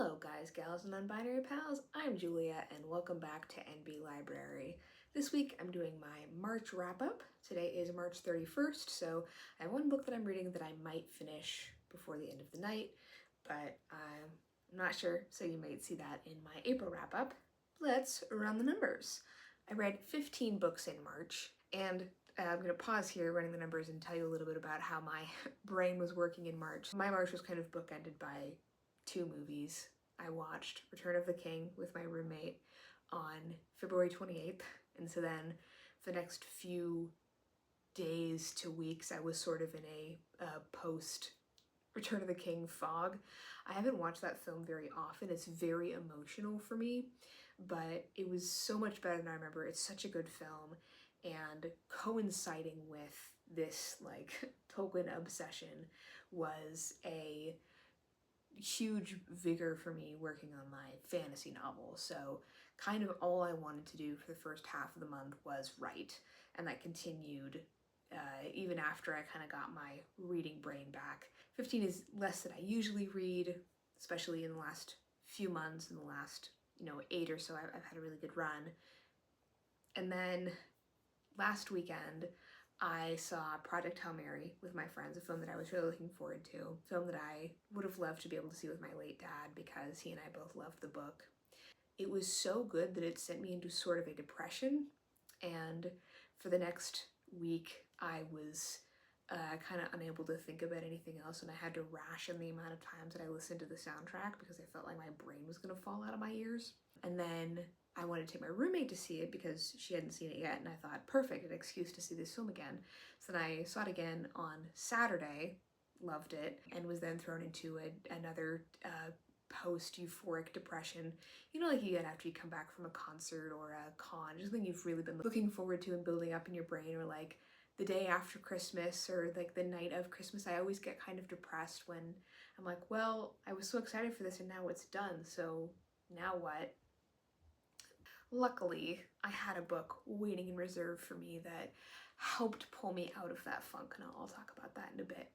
Hello guys, gals, and non-binary pals, I'm Julia and welcome back to NB Library. This week I'm doing my March wrap-up. Today is March 31st, so I have one book that I'm reading that I might finish before the end of the night, but I'm not sure, so you might see that in my April wrap-up. Let's run the numbers. I read 15 books in March, and I'm going to pause here running the numbers and tell you a little bit about how my brain was working in March. My March was kind of bookended by two movies. I watched Return of the King with my roommate on February 28th, and so then for the next few days to weeks I was sort of in a post Return of the King fog. I haven't watched that film very often. It's very emotional for me, but it was so much better than I remember. It's such a good film, and coinciding with this like Tolkien obsession was a huge vigor for me working on my fantasy novel. So kind of all I wanted to do for the first half of the month was write, and that continued even after I kind of got my reading brain back. 15 is less than I usually read, especially in the last few months. In the last 8 or so I've had a really good run. And then last weekend I saw Project Hail Mary with my friends, a film that I was really looking forward to, a film that I would have loved to be able to see with my late dad because he and I both loved the book. It was so good that it sent me into sort of a depression, and for the next week I was kind of unable to think about anything else, and I had to ration the amount of times that I listened to the soundtrack because I felt like my brain was going to fall out of my ears. And then I wanted to take my roommate to see it because she hadn't seen it yet, and I thought, perfect, an excuse to see this film again. So then I saw it again on Saturday, loved it, and was then thrown into another post-euphoric depression. Like you get after you come back from a concert or a con, just something you've really been looking forward to and building up in your brain, or like the day after Christmas or like the night of Christmas. I always get kind of depressed when I'm like, well, I was so excited for this and now it's done, so now what? Luckily, I had a book waiting in reserve for me that helped pull me out of that funk, and I'll talk about that in a bit.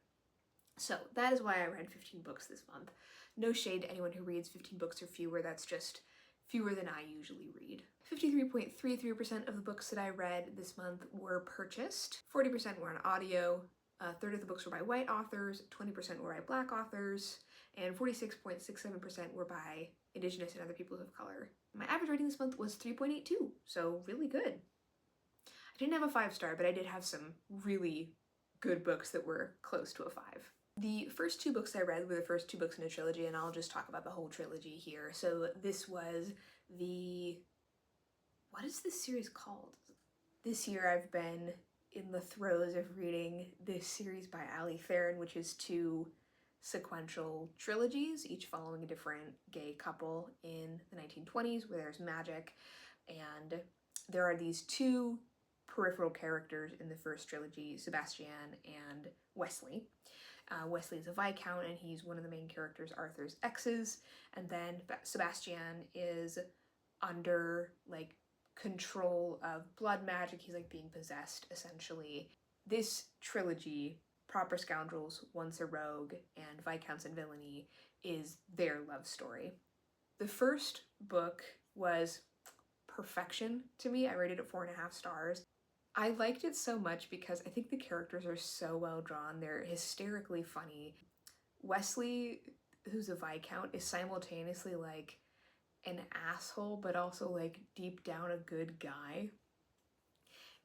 So that is why I read 15 books this month. No shade to anyone who reads 15 books or fewer, that's just fewer than I usually read. 53.33% of the books that I read this month were purchased, 40% were on audio, a third of the books were by white authors, 20% were by black authors, and 46.67% were by Indigenous and other people of color. My average rating this month was 3.82, so really good. I didn't have a 5-star, but I did have some really good books that were close to a 5. The first two books I read were the first two books in a trilogy, and I'll just talk about the whole trilogy here. So this was what is this series called? This year I've been in the throes of reading this series by Ali Theron, which is two sequential trilogies, each following a different gay couple in the 1920s where there's magic, and there are these two peripheral characters in the first trilogy, Sebastian and Wesley. Wesley is a Viscount, and he's one of the main characters, Arthur's exes, and then Sebastian is under like control of blood magic. He's like being possessed essentially. This trilogy, Proper Scoundrels, Once a Rogue, and Viscounts and Villainy, is their love story. The first book was perfection to me. I rated it 4.5 stars. I liked it so much because I think the characters are so well drawn. They're hysterically funny. Wesley, who's a Viscount, is simultaneously like an asshole, but also like deep down a good guy.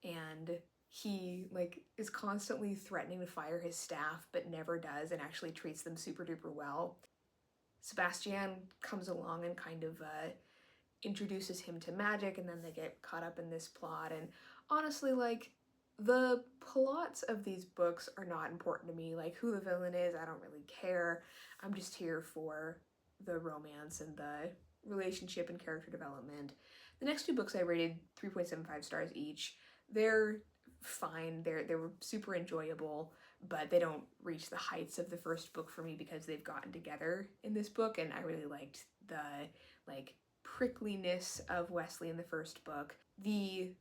And he like is constantly threatening to fire his staff, but never does, and actually treats them super duper well. Sebastian comes along and kind of introduces him to magic, and then they get caught up in this plot. And honestly, like, the plots of these books are not important to me. Like, who the villain is, I don't really care. I'm just here for the romance and the relationship and character development. The next two books I rated 3.75 stars each. They're fine, they were super enjoyable, but they don't reach the heights of the first book for me because they've gotten together in this book, and I really liked the like prickliness of Wesley in the first book. The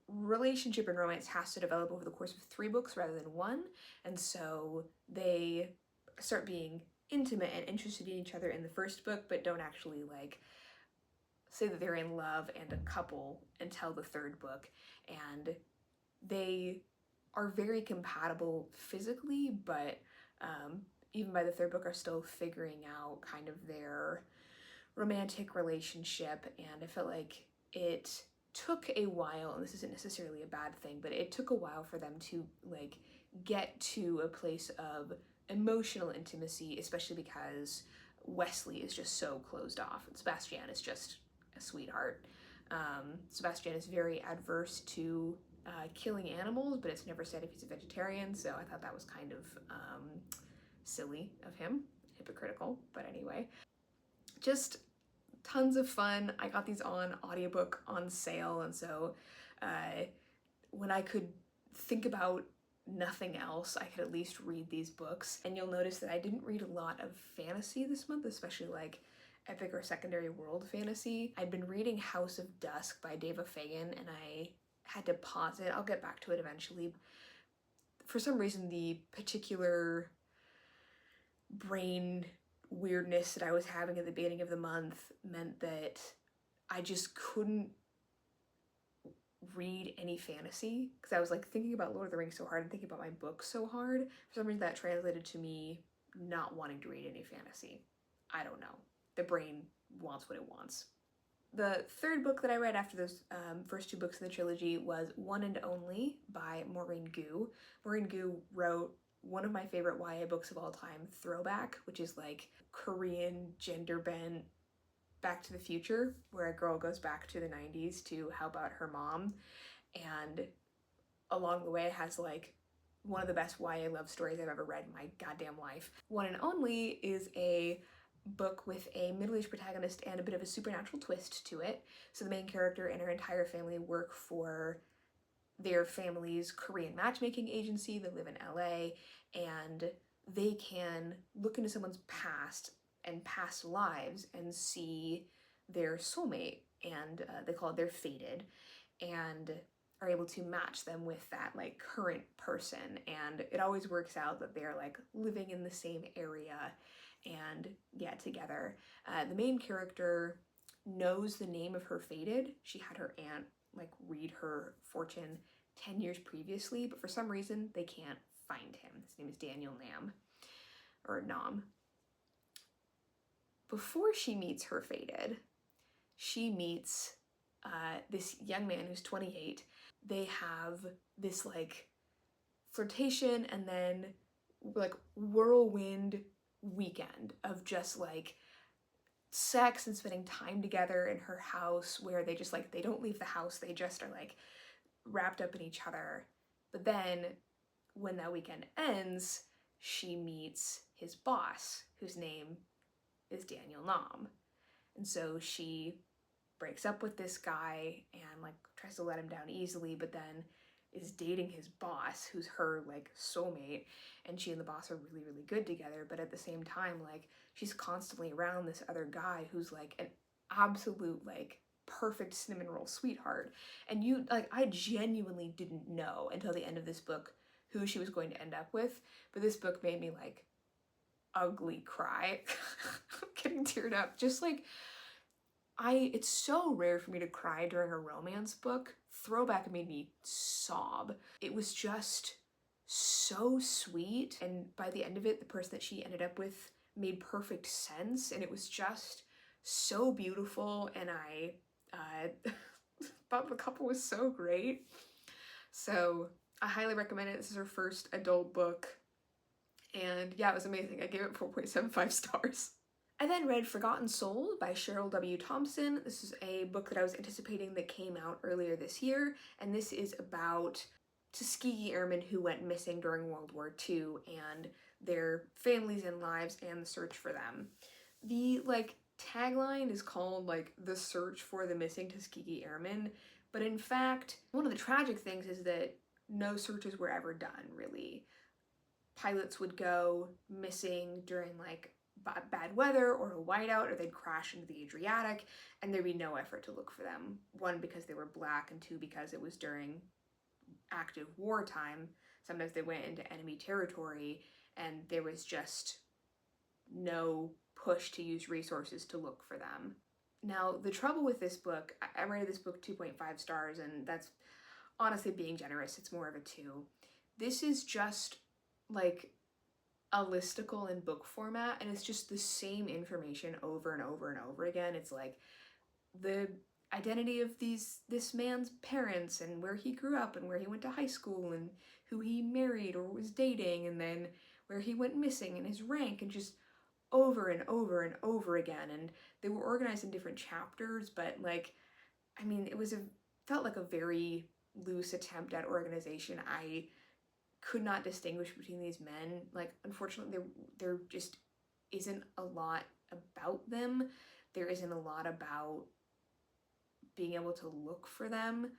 relationship and romance has to develop over the course of 3 books rather than 1, and so they start being intimate and interested in each other in the first book, but don't actually like say that they're in love and a couple until the third book. And they are very compatible physically, but even by the third book are still figuring out kind of their romantic relationship. And I felt like it took a while, and this isn't necessarily a bad thing, but it took a while for them to like get to a place of emotional intimacy, especially because Wesley is just so closed off and Sebastian is just a sweetheart. Sebastian is very adverse to killing animals, but it's never said if he's a vegetarian, so I thought that was kind of silly of him, hypocritical, but anyway. Just tons of fun. I got these on audiobook on sale, and so when I could think about nothing else, I could at least read these books. And you'll notice that I didn't read a lot of fantasy this month, especially like epic or secondary world fantasy. I'd been reading House of Dusk by Dava Fagan, and I had to pause it. I'll get back to it eventually. For some reason, the particular brain weirdness that I was having at the beginning of the month meant that I just couldn't read any fantasy, because I was like thinking about Lord of the Rings so hard and thinking about my books so hard. For some reason that translated to me not wanting to read any fantasy. I don't know. The brain wants what it wants. The third book that I read after those first two books in the trilogy was One and Only by Maureen Gu. Maureen Gu wrote one of my favorite YA books of all time, Throwback, which is like Korean gender bent Back to the Future, where a girl goes back to the 90s to help out her mom, and along the way has like one of the best YA love stories I've ever read in my goddamn life. One and Only is a book with a middle-aged protagonist and a bit of a supernatural twist to it. So the main character and her entire family work for their family's Korean matchmaking agency. They live in LA, and they can look into someone's past and past lives and see their soulmate, and they call it their fated, and are able to match them with that like current person. And it always works out that they're like living in the same area and get together. The main character knows the name of her fated. She had her aunt like read her fortune 10 years previously, but for some reason they can't find him. His name is Daniel Nam, or Nam. Before she meets her fated, she meets this young man who's 28. They have this like flirtation and then like whirlwind weekend of just like sex and spending time together in her house, where they just like, they don't leave the house, they just are like wrapped up in each other. But then when that weekend ends, she meets his boss, whose name is Daniel Nam. And so she breaks up with this guy and like tries to let him down easily, but then is dating his boss, who's her like soulmate, and she and the boss are really, really good together. But at the same time, like she's constantly around this other guy who's like an absolute like perfect cinnamon roll sweetheart. And you like, I genuinely didn't know until the end of this book who she was going to end up with, but this book made me like ugly cry. I'm getting teared up. Just like, it's so rare for me to cry during a romance book. Throwback made me sob. It was just so sweet, and by the end of it, the person that she ended up with made perfect sense, and it was just so beautiful, and I thought the couple was so great. So I highly recommend it. This is her first adult book, and yeah, it was amazing. I gave it 4.75 stars. I then read Forgotten Soul by Cheryl W. Thompson. This is a book that I was anticipating that came out earlier this year, and this is about Tuskegee Airmen who went missing during World War II and their families and lives and the search for them. The like tagline is called like The Search for the Missing Tuskegee Airmen, but in fact, one of the tragic things is that no searches were ever done, really. Pilots would go missing during like bad weather or a whiteout, or they'd crash into the Adriatic, and there'd be no effort to look for them. One, because they were black, and two, because it was during active wartime. Sometimes they went into enemy territory, and there was just no push to use resources to look for them. Now, the trouble with this book, I rated this book 2.5 stars, and that's honestly being generous. It's more of a 2. This is just like a listicle in book format, and it's just the same information over and over and over again. It's like the identity of this man's parents and where he grew up and where he went to high school and who he married or was dating, and then where he went missing and his rank, and just over and over and over again. And they were organized in different chapters, but like, I mean, felt like a very loose attempt at organization. I could not distinguish between these men. Like, unfortunately, there just isn't a lot about them. There isn't a lot about being able to look for them.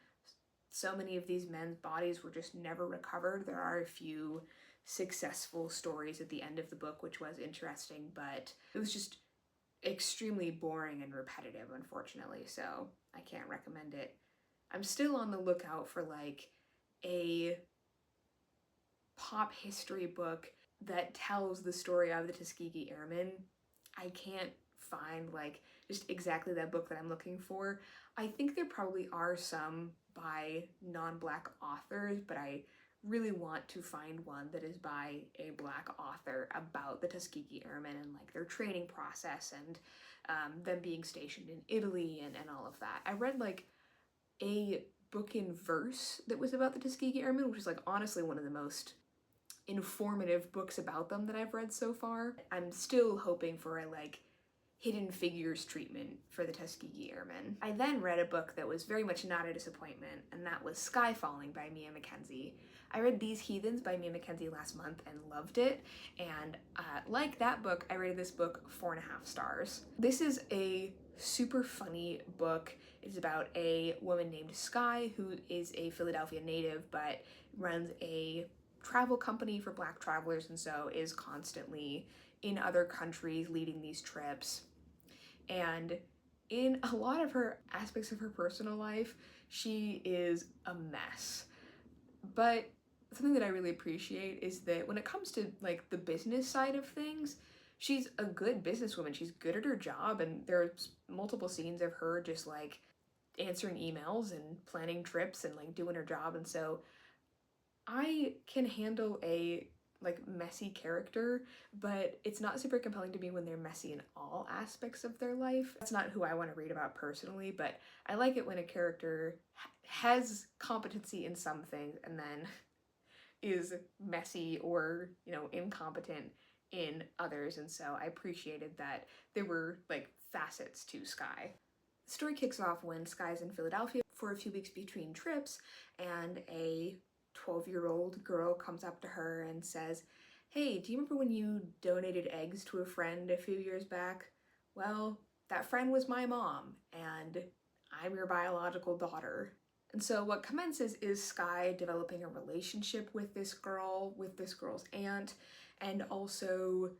So many of these men's bodies were just never recovered. There are a few successful stories at the end of the book, which was interesting, but it was just extremely boring and repetitive, unfortunately, so I can't recommend it. I'm still on the lookout for like a pop history book that tells the story of the Tuskegee Airmen. I can't find like just exactly that book that I'm looking for. I think there probably are some by non-Black authors, but I really want to find one that is by a Black author about the Tuskegee Airmen and like their training process and them being stationed in Italy and all of that. I read like a book in verse that was about the Tuskegee Airmen, which is like honestly one of the most informative books about them that I've read so far. I'm still hoping for a like Hidden Figures treatment for the Tuskegee Airmen. I then read a book that was very much not a disappointment, and that was Skye Falling by Mia Mackenzie. I read These Heathens by Mia Mackenzie last month and loved it, and like that book, I rated this book 4.5 stars. This is a super funny book. It's about a woman named Skye who is a Philadelphia native but runs a travel company for Black travelers, and so is constantly in other countries leading these trips. And in a lot of her aspects of her personal life, she is a mess. But something that I really appreciate is that when it comes to like the business side of things, she's a good businesswoman. She's good at her job, and there's multiple scenes of her just like answering emails and planning trips and like doing her job. And so I can handle a like messy character, but it's not super compelling to me when they're messy in all aspects of their life. That's not who I want to read about personally, but I like it when a character has competency in some things and then is messy or, you know, incompetent in others. And so I appreciated that there were like facets to Skye. The story kicks off when Skye's in Philadelphia for a few weeks between trips, and a 12-year-old girl comes up to her and says, "Hey, do you remember when you donated eggs to a friend a few years back? Well, that friend was my mom, and I'm your biological daughter." And so what commences is Skye developing a relationship with this girl's aunt, and also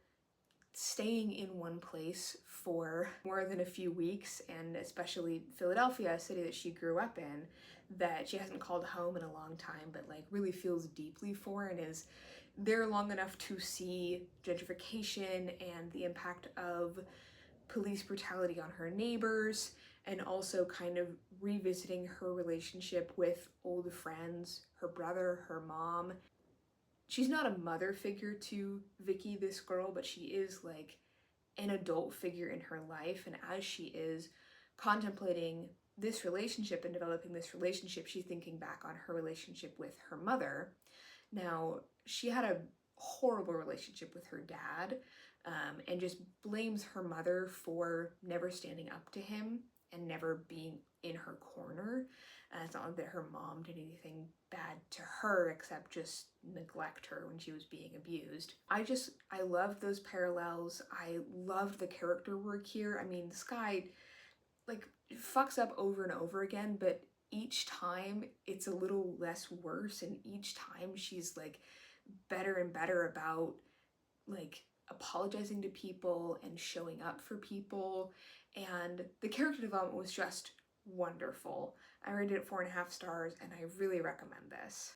staying in one place for more than a few weeks, and especially Philadelphia, a city that she grew up in, that she hasn't called home in a long time, but like really feels deeply for, and is there long enough to see gentrification and the impact of police brutality on her neighbors, and also kind of revisiting her relationship with old friends, her brother, her mom. She's not a mother figure to Vicky, this girl, but she is like an adult figure in her life, and as she is contemplating this relationship and developing this relationship, she's thinking back on her relationship with her mother. Now, she had a horrible relationship with her dad, and just blames her mother for never standing up to him and never being in her corner. It's not like that her mom did anything bad to her except just neglect her when she was being abused. I loved those parallels. I loved the character work here. I mean, Skye like fucks up over and over again, but each time it's a little less worse, and each time she's like better and better about like apologizing to people and showing up for people, and the character development was just wonderful. I rated it 4.5 stars, and I really recommend this.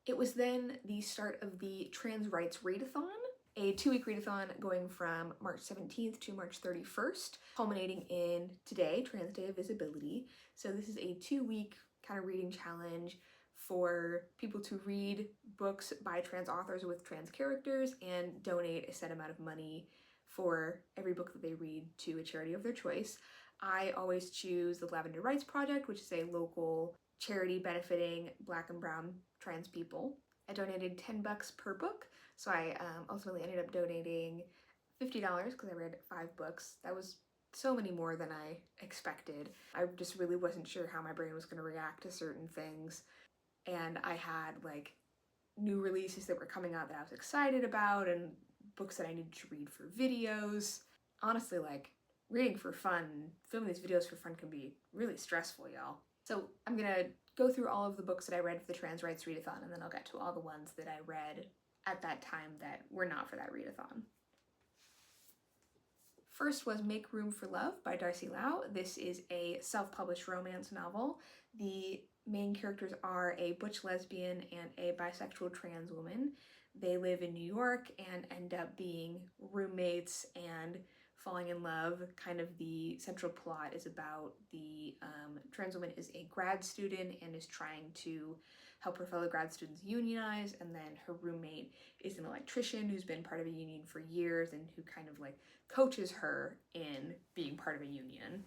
It was then the start of the trans rights readathon, a 2-week readathon going from March 17th to March 31st, culminating in today, Trans Day of Visibility. So this is a 2-week kind of reading challenge for people to read books by trans authors with trans characters and donate a set amount of money for every book that they read to a charity of their choice. I always choose the Lavender Rights Project, which is a local charity benefiting Black and brown trans people. I donated $10 per book, so I ultimately ended up donating $50 because I read 5 books. That was so many more than I expected. I just really wasn't sure how my brain was going to react to certain things, and I had like new releases that were coming out that I was excited about and books that I needed to read for videos. Honestly, like, reading for fun, filming these videos for fun can be really stressful, y'all. So I'm gonna go through all of the books that I read for the Trans Rights Readathon, and then I'll get to all the ones that I read at that time that were not for that readathon. First was Make Room for Love by Darcy Lau. This is a self-published romance novel. The main characters are a butch lesbian and a bisexual trans woman. They live in New York and end up being roommates and falling in love. Kind of the central plot is about the trans woman is a grad student and is trying to help her fellow grad students unionize, and then her roommate is an electrician who's been part of a union for years and who kind of like coaches her in being part of a union.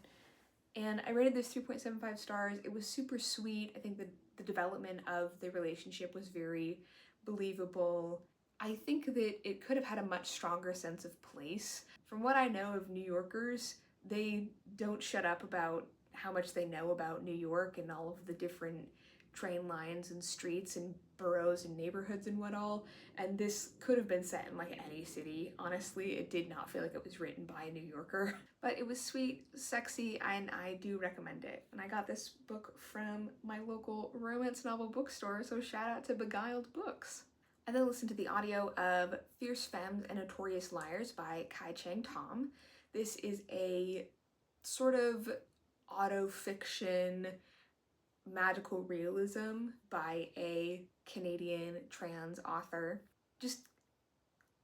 And I rated this 3.75 stars. It was super sweet. I think the development of the relationship was very believable. I think that it could have had a much stronger sense of place. From what I know of New Yorkers, they don't shut up about how much they know about New York and all of the different train lines and streets and boroughs and neighborhoods and what all, and this could have been set in like any city. Honestly, it did not feel like it was written by a New Yorker, but it was sweet, sexy, and I do recommend it. And I got this book from my local romance novel bookstore, so shout out to Beguiled Books. I then listened to the audio of Fierce Femmes and Notorious Liars by Kai Chang Tom. This is a sort of auto-fiction magical realism by a Canadian trans author. Just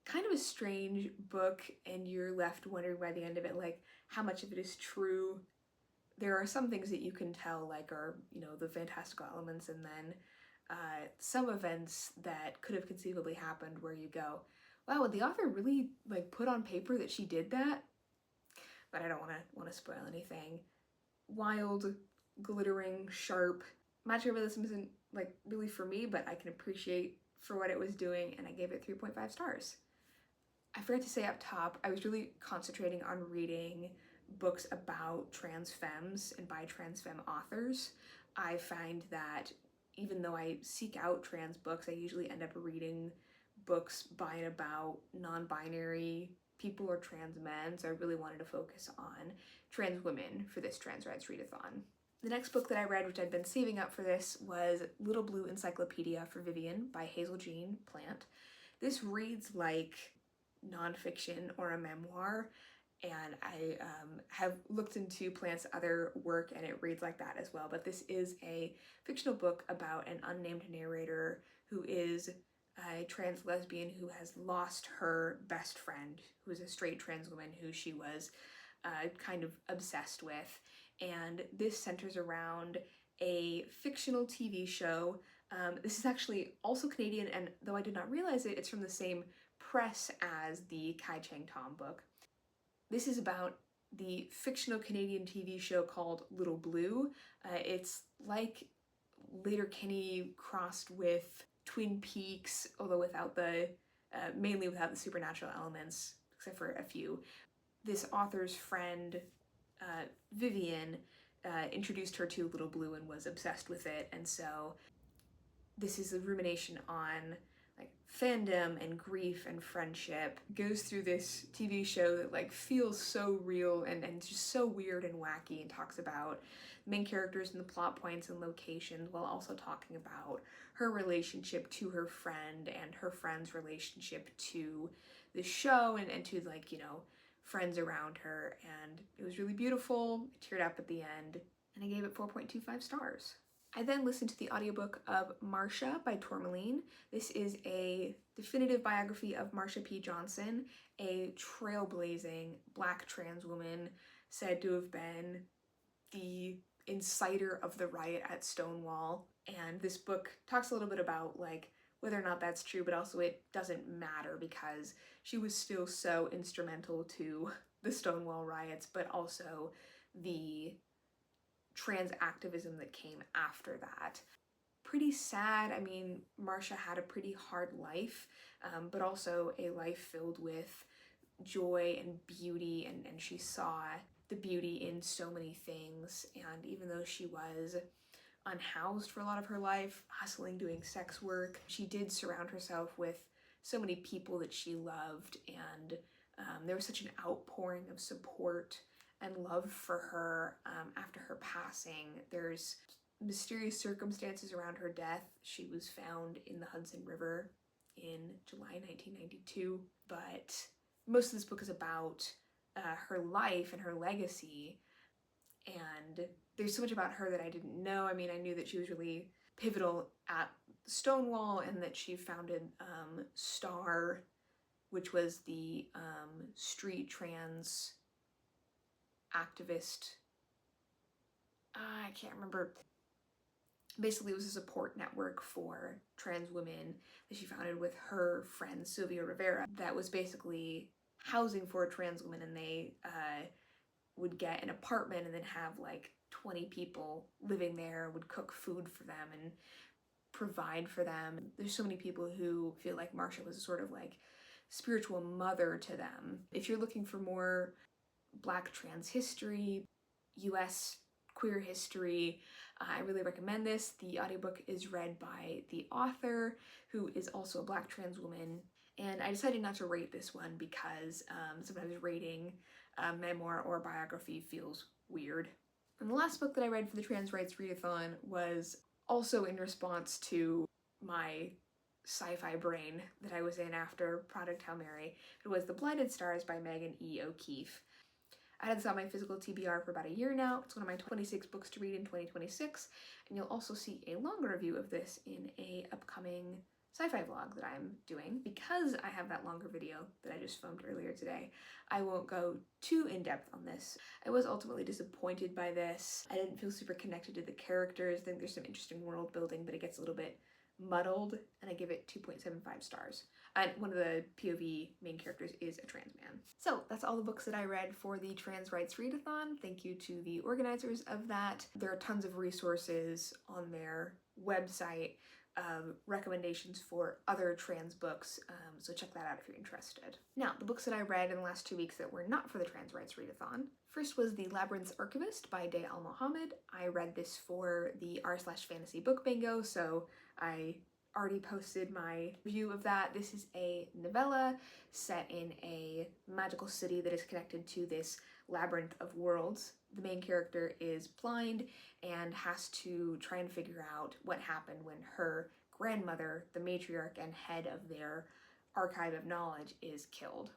kind of a strange book, and you're left wondering by the end of it, like, how much of it is true. There are some things that you can tell, like, are, you know, the fantastical elements, and then some events that could have conceivably happened where you go, wow, would the author really, like, put on paper that she did that? But I don't want to spoil anything. Wild, glittering, sharp. Magical realism isn't like really for me, but I can appreciate for what it was doing, and I gave it 3.5 stars. I forgot to say up top, I was really concentrating on reading books about trans femmes and by trans femme authors. I find that even though I seek out trans books, I usually end up reading books by and about non-binary people or trans men, so I really wanted to focus on trans women for this Trans Rights Readathon. The next book that I read, which I'd been saving up for this, was Little Blue Encyclopedia for Vivian by Hazel Jean Plant. This reads like nonfiction or a memoir, and I have looked into Plant's other work and it reads like that as well, but this is a fictional book about an unnamed narrator who is a trans lesbian who has lost her best friend, who is a straight trans woman who she was kind of obsessed with. And this centers around a fictional TV show. This is actually also Canadian, and though I did not realize it, it's from the same press as the Kai Chang Tom book. This is about the fictional Canadian TV show called Little Blue. It's like Letterkenny crossed with Twin Peaks, although without the, mainly without the supernatural elements, except for a few. This author's friend, Vivian, introduced her to Little Blue and was obsessed with it, and so this is a rumination on like fandom and grief and friendship. Goes through this TV show that like feels so real and just so weird and wacky, and talks about the main characters and the plot points and locations, while also talking about her relationship to her friend and her friend's relationship to the show and to, like, you know, friends around her. And it was really beautiful. I teared up at the end, and I gave it 4.25 stars. I then listened to the audiobook of Marsha by Tourmaline. This is a definitive biography of Marsha P. Johnson, a trailblazing Black trans woman said to have been the inciter of the riot at Stonewall. And this book talks a little bit about like whether or not that's true, but also it doesn't matter because she was still so instrumental to the Stonewall riots, but also the trans activism that came after that. Pretty sad. I mean, Marsha had a pretty hard life, but also a life filled with joy and beauty, and she saw the beauty in so many things. And even though she was unhoused for a lot of her life, hustling, doing sex work, she did surround herself with so many people that she loved, and there was such an outpouring of support and love for her after her passing. There's mysterious circumstances around her death. She was found in the Hudson River in July 1992, but most of this book is about her life and her legacy, and there's so much about her that I didn't know. I mean, I knew that she was really pivotal at Stonewall and that she founded STAR, which was the street trans activist. I can't remember. Basically, it was a support network for trans women that she founded with her friend Sylvia Rivera that was basically housing for trans women, and they would get an apartment and then have like 20 people living there, would cook food for them and provide for them. There's so many people who feel like Marsha was a sort of like spiritual mother to them. If you're looking for more Black trans history, US queer history, I really recommend this. The audiobook is read by the author, who is also a Black trans woman, and I decided not to rate this one because sometimes rating a memoir or biography feels weird. And the last book that I read for the Trans Rights Readathon was also in response to my sci-fi brain that I was in after Project Hail Mary. It was The Blighted Stars by Megan E. O'Keefe. I had this on my physical TBR for about a year now. It's one of my 26 books to read in 2026, and you'll also see a longer review of this in a upcoming sci-fi vlog that I'm doing. Because I have that longer video that I just filmed earlier today, I won't go too in-depth on this. I was ultimately disappointed by this. I didn't feel super connected to the characters. I think there's some interesting world building, but it gets a little bit muddled, and I give it 2.75 stars. And one of the POV main characters is a trans man. So that's all the books that I read for the Trans Rights Readathon. Thank you to the organizers of that. There are tons of resources on their website, recommendations for other trans books, so check that out if you're interested. Now, the books that I read in the last 2 weeks that were not for the Trans Rights Readathon. First was The Labyrinth's Archivist by Day Al Mohammed. I read this for the r/fantasy book bingo, so I already posted my review of that. This is a novella set in a magical city that is connected to this labyrinth of worlds. The main character is blind and has to try and figure out what happened when her grandmother, the matriarch and head of their archive of knowledge, is killed.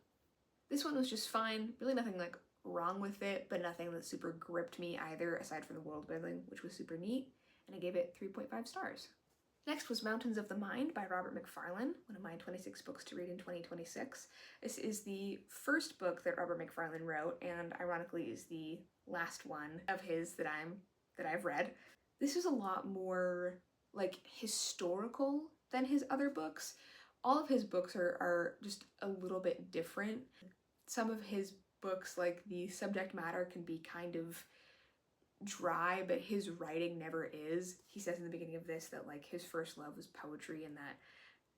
This one was just fine, really nothing like wrong with it, but nothing that super gripped me either, aside from the world building, which was super neat, and I gave it 3.5 stars. Next was Mountains of the Mind by Robert McFarlane, one of my 26 books to read in 2026. This is the first book that Robert McFarlane wrote, and ironically is the last one of his that I've read. This is a lot more like historical than his other books. All of his books are just a little bit different. Some of his books, like the subject matter, can be kind of dry, but his writing never is. He says in the beginning of this that like his first love was poetry, and that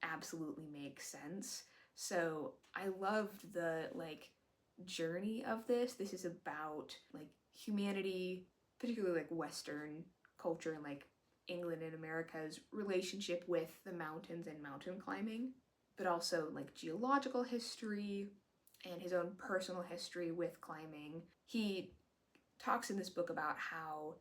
absolutely makes sense. So I loved the like journey of this. This is about like humanity, particularly like Western culture and like England and America's relationship with the mountains and mountain climbing, but also like geological history and his own personal history with climbing. He talks in this book about how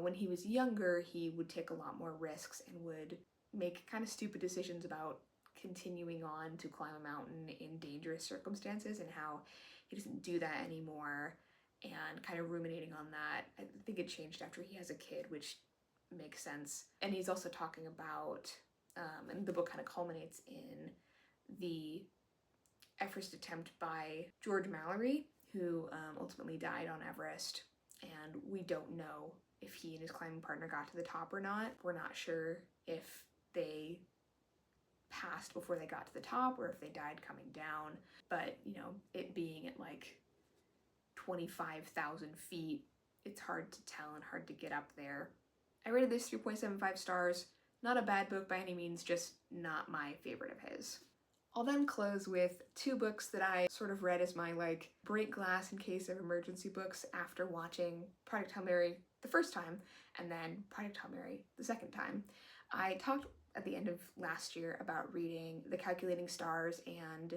when he was younger, he would take a lot more risks and would make kind of stupid decisions about continuing on to climb a mountain in dangerous circumstances, and how he doesn't do that anymore, and kind of ruminating on that. I think it changed after he has a kid, which makes sense. And he's also talking about, and the book kind of culminates in the first attempt by George Mallory, who ultimately died on Everest, and we don't know if he and his climbing partner got to the top or not. We're not sure if they passed before they got to the top or if they died coming down, but you know, it being at like 25,000 feet, it's hard to tell and hard to get up there. I rated this 3.75 stars. Not a bad book by any means, just not my favorite of his. I'll then close with two books that I sort of read as my like break glass in case of emergency books after watching Project Hail Mary the first time and then Project Hail Mary the second time. I talked at the end of last year about reading The Calculating Stars and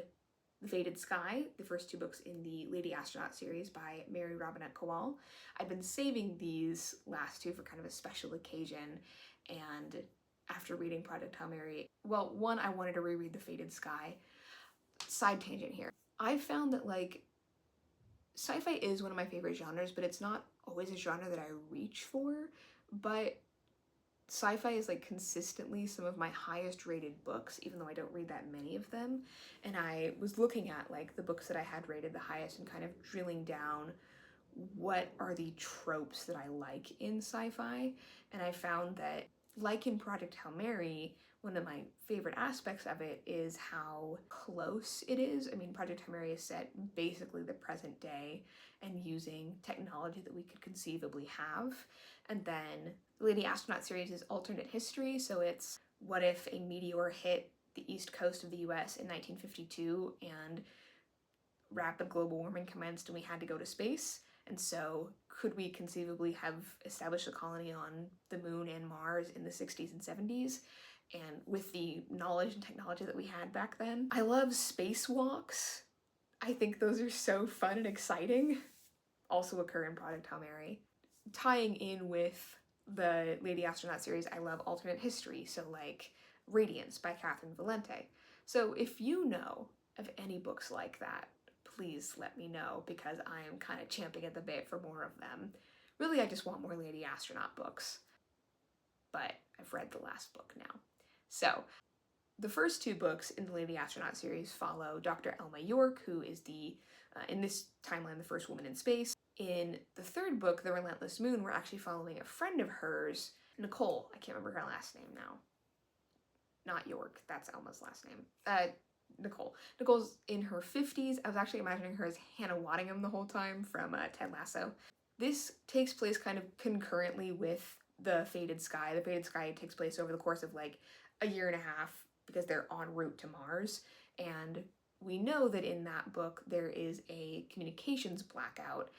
The Fated Sky, the first two books in the Lady Astronaut series by Mary Robinette Kowal. I've been saving these last two for kind of a special occasion, and after reading Project Hail Mary, well, one, I wanted to reread The Fated Sky. Side tangent here. I found that like sci-fi is one of my favorite genres, but it's not always a genre that I reach for, but sci-fi is like consistently some of my highest rated books, even though I don't read that many of them. And I was looking at like the books that I had rated the highest and kind of drilling down what are the tropes that I like in sci-fi. And I found that, like in Project Hail Mary, one of my favorite aspects of it is how close it is. I mean, Project Hail Mary is set basically the present day and using technology that we could conceivably have. And then the Lady Astronaut series is alternate history, so it's what if a meteor hit the east coast of the US in 1952 and rapid global warming commenced and we had to go to space? And so could we conceivably have established a colony on the moon and Mars in the 60s and 70s? And with the knowledge and technology that we had back then. I love spacewalks. I think those are so fun and exciting. Also occur in Project Hail Mary. Tying in with the Lady Astronaut series, I love alternate history, so like Radiance by Catherine Valente. So if you know of any books like that, please let me know, because I am kind of champing at the bit for more of them. Really, I just want more Lady Astronaut books, but I've read the last book now. So the first two books in the Lady Astronaut series follow Dr. Elma York, who is the, in this timeline, the first woman in space. In the third book, The Relentless Moon, we're actually following a friend of hers, Nicole. I can't remember her last name now. Not York, that's Elma's last name. Nicole. Nicole's in her 50s. I was actually imagining her as Hannah Waddingham the whole time from Ted Lasso. This takes place kind of concurrently with The Fated Sky. The Fated Sky takes place over the course of like a year and a half because they're en route to Mars. And we know that in that book there is a communications blackout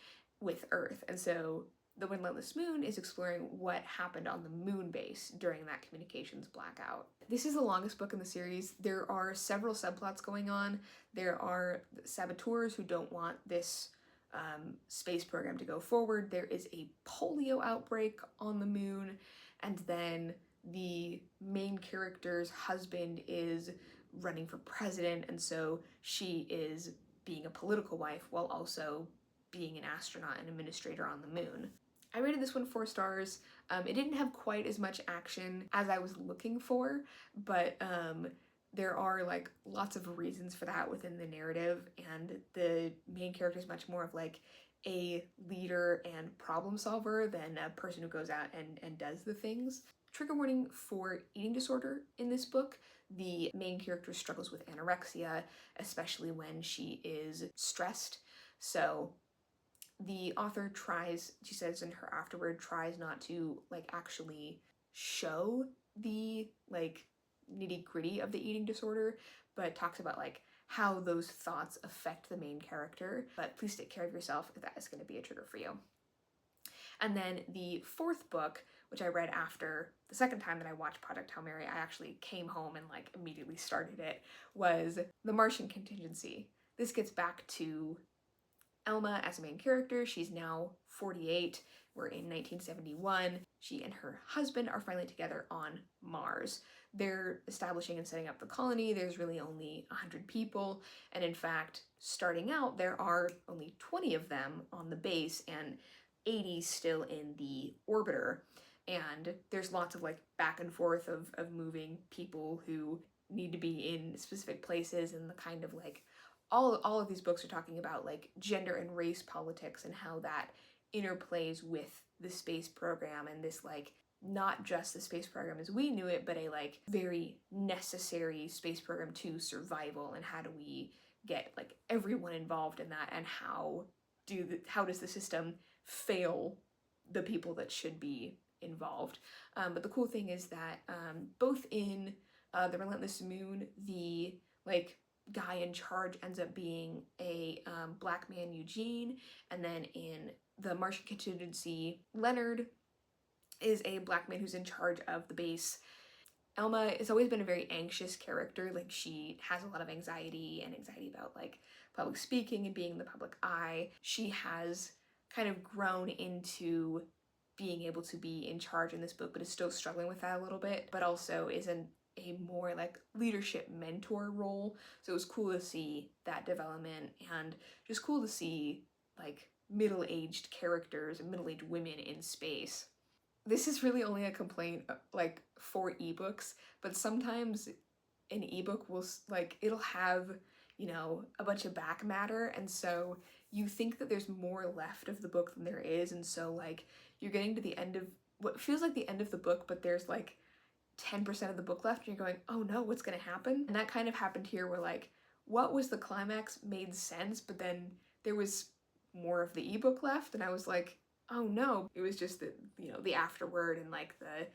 with Earth. And so The Relentless Moon is exploring what happened on the moon base during that communications blackout. This is the longest book in the series. There are several subplots going on. There are saboteurs who don't want this space program to go forward. There is a polio outbreak on the moon, and then the main character's husband is running for president, and so she is being a political wife while also being an astronaut and administrator on the moon. I rated this one 4 stars. It didn't have quite as much action as I was looking for, but there are like lots of reasons for that within the narrative, and the main character is much more of like a leader and problem solver than a person who goes out and does the things. Trigger warning for eating disorder in this book. The main character struggles with anorexia, especially when she is stressed. So the author tries, she says in her afterword, tries not to like actually show the like nitty gritty of the eating disorder, but talks about like how those thoughts affect the main character. But please take care of yourself if that is going to be a trigger for you. And then the fourth book, which I read after the second time that I watched Project Hail Mary, I actually came home and like immediately started it, was The Martian Contingency. This gets back to Elma as a main character. She's now 48. We're in 1971. She and her husband are finally together on Mars. They're establishing and setting up the colony. There's really only 100 people. And in fact, starting out, there are only 20 of them on the base and 80 still in the orbiter. and there's lots of like back and forth of moving people who need to be in specific places, and the kind of like all of these books are talking about like gender and race politics and how that interplays with the space program, and this like not just the space program as we knew it, but a like very necessary space program to survival, and how do we get like everyone involved in that, and how does the system fail the people that should be involved. But the cool thing is that both in the Relentless Moon, the like guy in charge ends up being a black man, Eugene, and then in the Martian Contingency, Leonard is a black man who's in charge of the base. Elma has always been a very anxious character. Like, she has a lot of anxiety about like public speaking and being in the public eye. She has kind of grown into being able to be in charge in this book, but is still struggling with that a little bit, but also is in a more like leadership mentor role. So it was cool to see that development, and just cool to see like middle-aged characters and middle-aged women in space. This is really only a complaint like for ebooks, but sometimes an ebook will like, it'll have, you know, a bunch of back matter, and so you think that there's more left of the book than there is, and so like you're getting to the end of what feels like the end of the book, but there's like 10% of the book left, and you're going, oh no, what's gonna happen? And that kind of happened here, where like what was the climax made sense, but then there was more of the ebook left, and I was like, oh no. It was just the, you know, the afterword and like the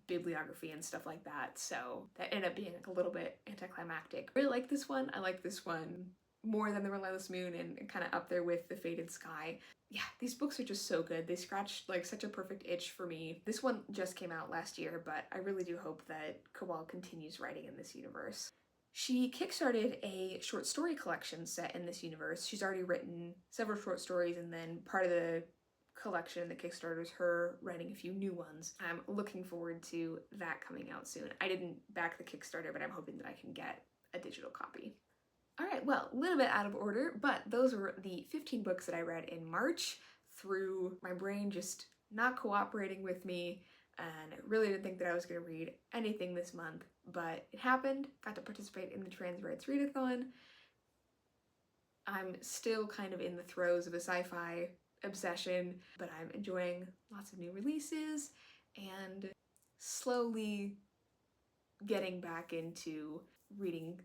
bibliography and stuff like that, so that ended up being like a little bit anticlimactic. I really like this one. I like this one more than the Relentless Moon, and kind of up there with the Fated Sky. Yeah, these books are just so good. They scratched like such a perfect itch for me. This one just came out last year, but I really do hope that Kowal continues writing in this universe. She kickstarted a short story collection set in this universe. She's already written several short stories, and then part of the collection, the Kickstarter, is her writing a few new ones. I'm looking forward to that coming out soon. I didn't back the Kickstarter, but I'm hoping that I can get a digital copy. All right, well, a little bit out of order, but those were the 15 books that I read in March, through my brain just not cooperating with me, and I really didn't think that I was going to read anything this month, but it happened. Got to participate in the Trans Rights Readathon. I'm still kind of in the throes of a sci-fi obsession, but I'm enjoying lots of new releases and slowly getting back into reading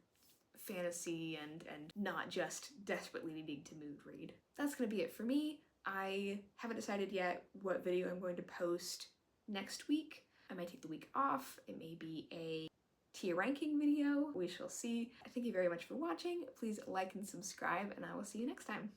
fantasy and not just desperately needing to mood read. That's gonna be it for me. I haven't decided yet what video I'm going to post next week. I might take the week off. It may be a tier ranking video. We shall see. Thank you very much for watching. Please like and subscribe, and I will see you next time.